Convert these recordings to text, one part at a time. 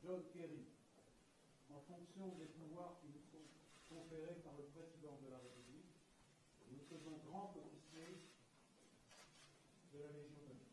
Kerry, en fonction des pouvoirs qui nous sont conférés par le président de la République, nous faisons grand officier de la Légion d'honneur.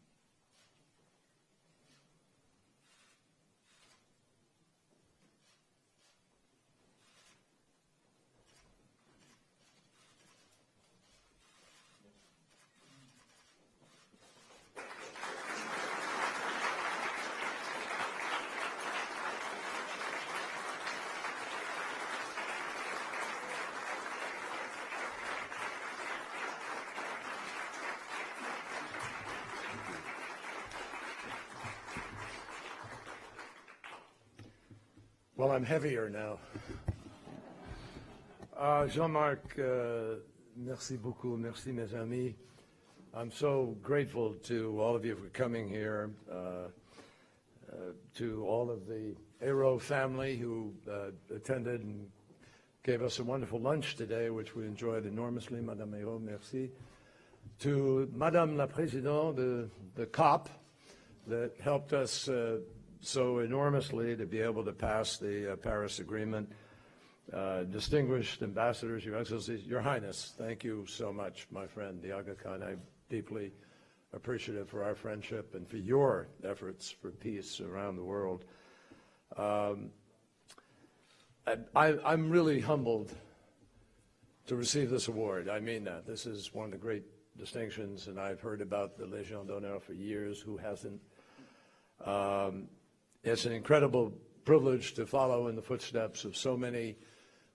Well, I'm heavier now. Jean-Marc, merci beaucoup, merci mes amis. I'm so grateful to all of you for coming here, to all of the Aero family who attended and gave us a wonderful lunch today, which we enjoyed enormously. Madame Aero, merci. To Madame la Présidente, the COP, that helped us so enormously to be able to pass the Paris Agreement. Distinguished ambassadors, Your Excellency, Your Highness, thank you so much, my friend, the Aga Khan. I'm deeply appreciative for our friendship and for your efforts for peace around the world. I'm really humbled to receive this award. I mean that. This is one of the great distinctions, and I've heard about the Légion d'honneur for years. Who hasn't? It's an incredible privilege to follow in the footsteps of so many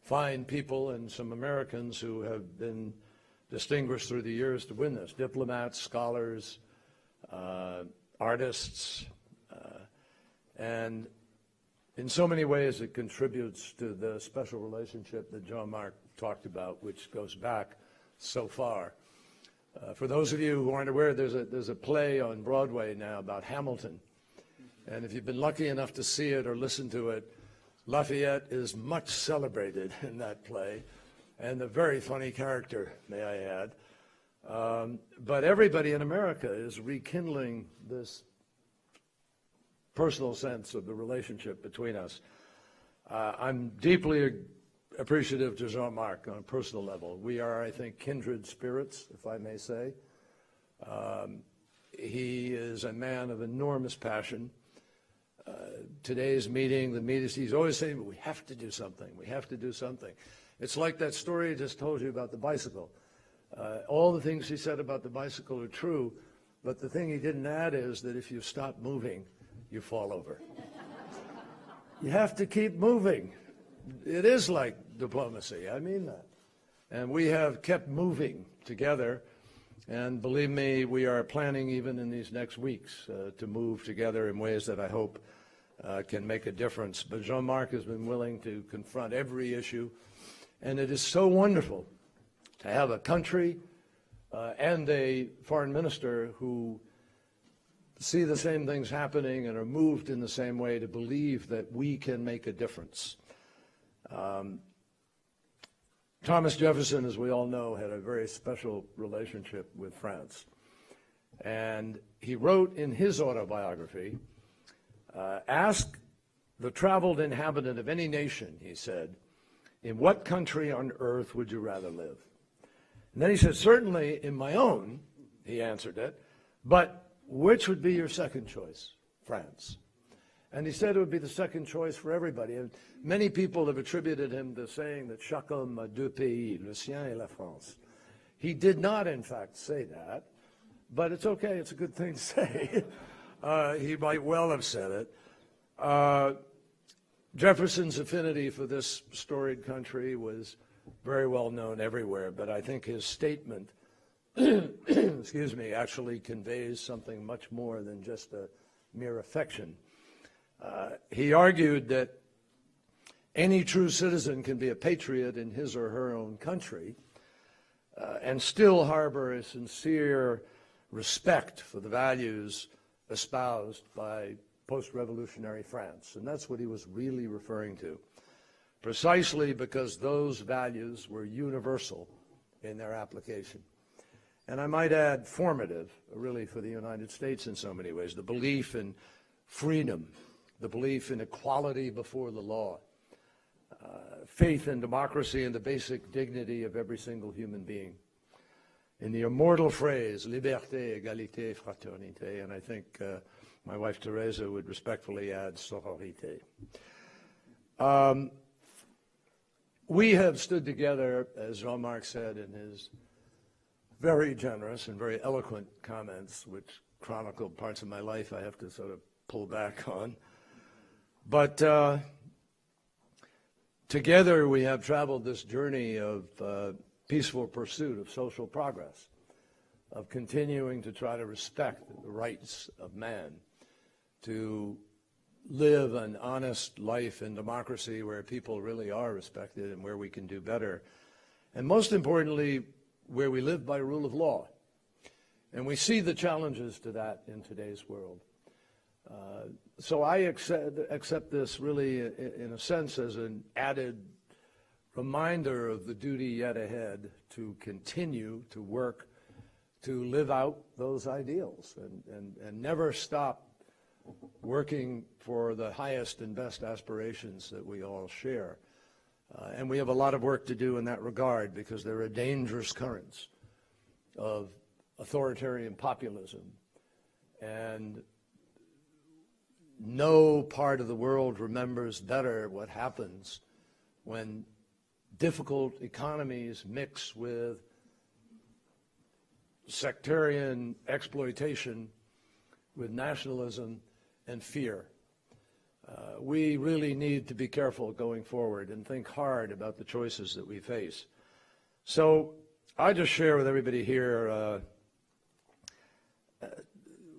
fine people and some Americans who have been distinguished through the years to win this. Diplomats, scholars, artists, and in so many ways it contributes to the special relationship that Jean-Marc talked about, which goes back so far. For those of you who aren't aware, there's a play on Broadway now about Hamilton. And if you've been lucky enough to see it or listen to it, Lafayette is much celebrated in that play, and a very funny character, may I add. But everybody in America is rekindling this personal sense of the relationship between us. I'm deeply appreciative to Jean-Marc on a personal level. We are, I think, kindred spirits, if I may say. He is a man of enormous passion. Today's meeting, the meetings, he's always saying, we have to do something, we have to do something. It's like that story I just told you about the bicycle. All the things he said about the bicycle are true, but the thing he didn't add is that if you stop moving, you fall over. You have to keep moving. It is like diplomacy, I mean that. And we have kept moving together, and believe me, we are planning even in these next weeks to move together in ways that I hope can make a difference. But Jean-Marc has been willing to confront every issue, and it is so wonderful to have a country and a foreign minister who see the same things happening and are moved in the same way to believe that we can make a difference. Thomas Jefferson, as we all know, had a very special relationship with France. And he wrote in his autobiography, ask the traveled inhabitant of any nation, he said, in what country on earth would you rather live? And then he said, certainly in my own, he answered it, but which would be your second choice? France. And he said it would be the second choice for everybody. And many people have attributed him to saying that chaque homme a deux pays, le sien et la France. He did not, in fact, say that, but it's okay. It's a good thing to say. He might well have said it. Jefferson's affinity for this storied country was very well known everywhere, but I think his statement, excuse me, actually conveys something much more than just a mere affection. He argued that any true citizen can be a patriot in his or her own country and still harbor a sincere respect for the values espoused by post-revolutionary France. And that's what he was really referring to, precisely because those values were universal in their application. And I might add formative, really, for the United States in so many ways, the belief in freedom, the belief in equality before the law, faith in democracy and the basic dignity of every single human being. In the immortal phrase, liberté, égalité, fraternité, and I think my wife Teresa would respectfully add sororité. We have stood together, as Jean-Marc said in his very generous and very eloquent comments, which chronicled parts of my life I have to sort of pull back on. But together we have traveled this journey of peaceful pursuit of social progress, of continuing to try to respect the rights of man, to live an honest life in democracy where people really are respected and where we can do better. And most importantly, where we live by rule of law. And we see the challenges to that in today's world. So I accept this really, in a sense, as an added reminder of the duty yet ahead to continue to work to live out those ideals and never stop working for the highest and best aspirations that we all share. And we have a lot of work to do in that regard because there are dangerous currents of authoritarian populism. And no part of the world remembers better what happens when difficult economies mix with sectarian exploitation, with nationalism and fear. We really need to be careful going forward and think hard about the choices that we face. So I just share with everybody here,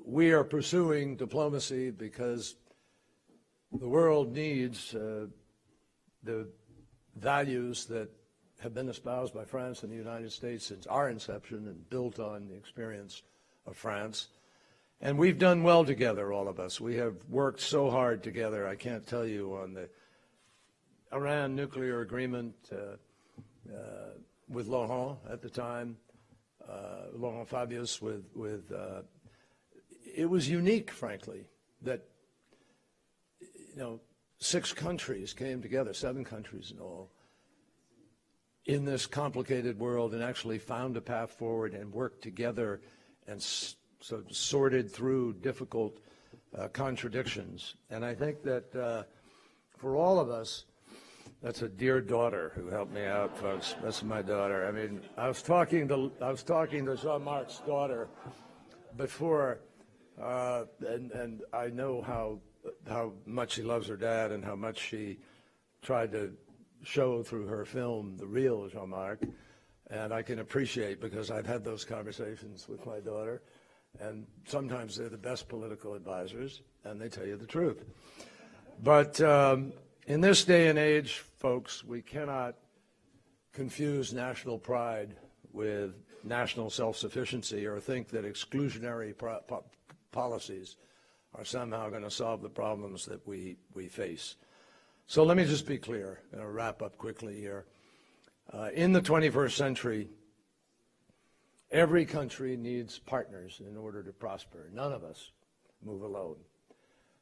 we are pursuing diplomacy because the world needs the values that have been espoused by France and the United States since our inception and built on the experience of France. And we've done well together, all of us. We have worked so hard together. I can't tell you, on the Iran nuclear agreement with Laurent at the time, Laurent Fabius with it was unique, frankly, that 6 countries came together, 7 countries in all, in this complicated world and actually found a path forward and worked together and so sorted through difficult contradictions. And I think that for all of us, that's a dear daughter who helped me out, folks. That's my daughter. I mean, I was talking to Jean-Marc's daughter before, and I know how much she loves her dad and how much she tried to show through her film the real Jean-Marc. And I can appreciate, because I've had those conversations with my daughter, and sometimes they're the best political advisors, and they tell you the truth. But in this day and age, folks, we cannot confuse national pride with national self-sufficiency or think that exclusionary policies are somehow going to solve the problems that we face. So let me just be clear, and I'll wrap up quickly here. In the 21st century, every country needs partners in order to prosper. None of us move alone.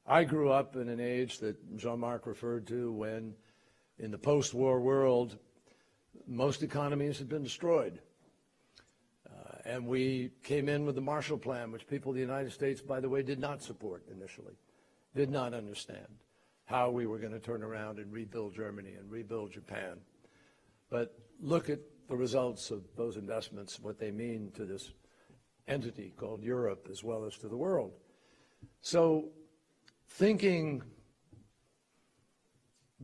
I grew up in an age that Jean-Marc referred to when, in the post-war world, most economies had been destroyed. And we came in with the Marshall Plan, which people in the United States, by the way, did not support initially, did not understand how we were going to turn around and rebuild Germany and rebuild Japan. But look at the results of those investments, what they mean to this entity called Europe as well as to the world. So thinking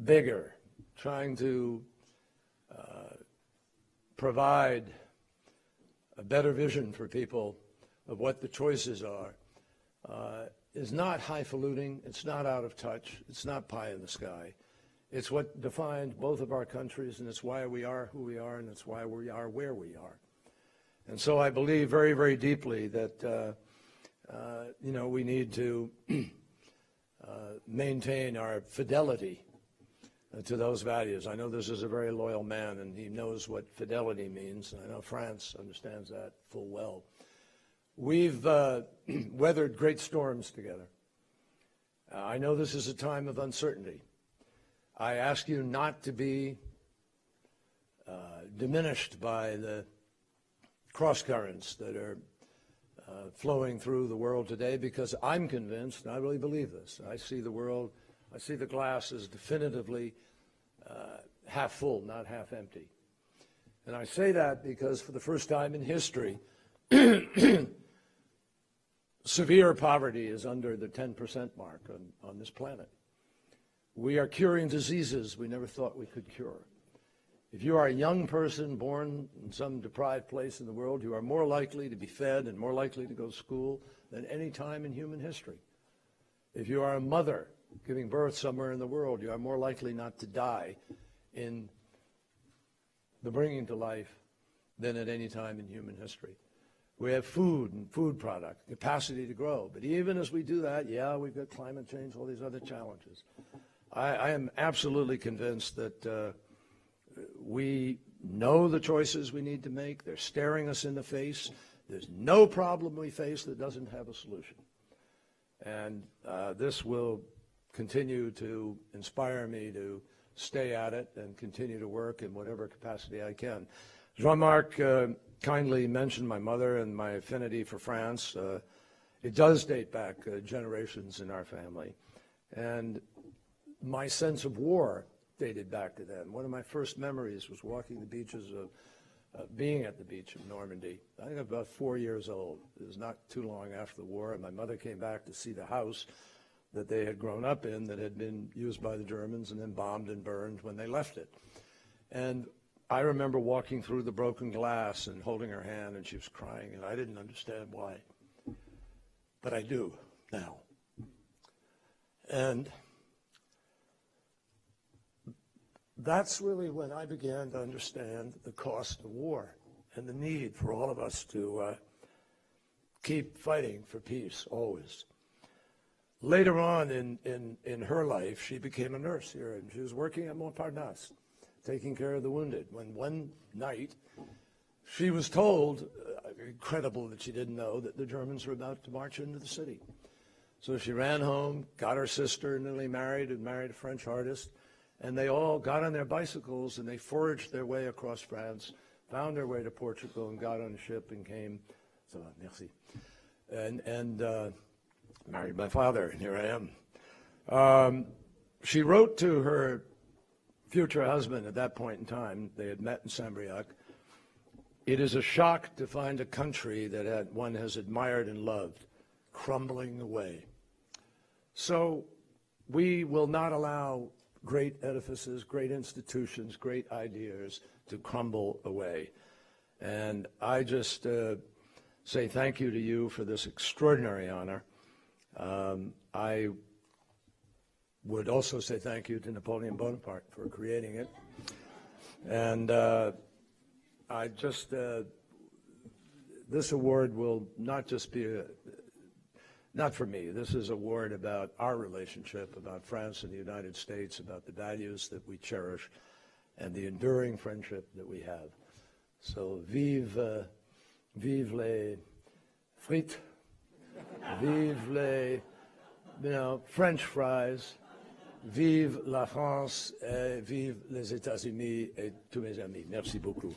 bigger, trying to provide a better vision for people of what the choices are is not highfalutin, it's not out of touch, it's not pie in the sky. It's what defined both of our countries, and it's why we are who we are, and it's why we are where we are. And so I believe very, very deeply that we need to maintain our fidelity to those values. I know this is a very loyal man, and he knows what fidelity means, and I know France understands that full well. We've weathered great storms together, I know this is a time of uncertainty. I ask you not to be diminished by the cross currents that are flowing through the world today, because I'm convinced, and I really believe this, I see the world, I see the glass as definitively half full, not half empty. And I say that because for the first time in history, severe poverty is under the 10% mark on this planet. We are curing diseases we never thought we could cure. If you are a young person born in some deprived place in the world, you are more likely to be fed and more likely to go to school than any time in human history. If you are a mother giving birth somewhere in the world, you are more likely not to die in the bringing to life than at any time in human history. We have food and food product, capacity to grow. But even as we do that, yeah, we've got climate change, all these other challenges. I am absolutely convinced that we know the choices we need to make. They're staring us in the face. There's no problem we face that doesn't have a solution. And this will continue to inspire me to stay at it and continue to work in whatever capacity I can. Jean-Marc kindly mentioned my mother and my affinity for France. It does date back generations in our family. And my sense of war dated back to then. One of my first memories was walking the beaches of being at the beach of Normandy. I think I was about 4 years old. It was not too long after the war, and my mother came back to see the house that they had grown up in that had been used by the Germans and then bombed and burned when they left it. And I remember walking through the broken glass and holding her hand, and she was crying, and I didn't understand why. But I do now. And that's really when I began to understand the cost of war and the need for all of us to keep fighting for peace, always. Later on in her life, she became a nurse here, and she was working at Montparnasse, taking care of the wounded, when one night she was told, incredible that she didn't know, that the Germans were about to march into the city. So she ran home, got her sister newly married, and married a French artist, and they all got on their bicycles and they foraged their way across France, found their way to Portugal, and got on a ship and came. So, merci. And married my father, and here I am. She wrote to her future husband at that point in time. They had met in Saint-Brieuc. It is a shock to find a country that one has admired and loved crumbling away. So we will not allow great edifices, great institutions, great ideas to crumble away. And I just say thank you to you for this extraordinary honor. I would also say thank you to Napoleon Bonaparte for creating it. And I just, this award will not just be, not for me, this is an award about our relationship, about France and the United States, about the values that we cherish and the enduring friendship that we have. So vive les frites, vive les, French fries, vive la France, et vive les États-Unis et tous mes amis. Merci beaucoup.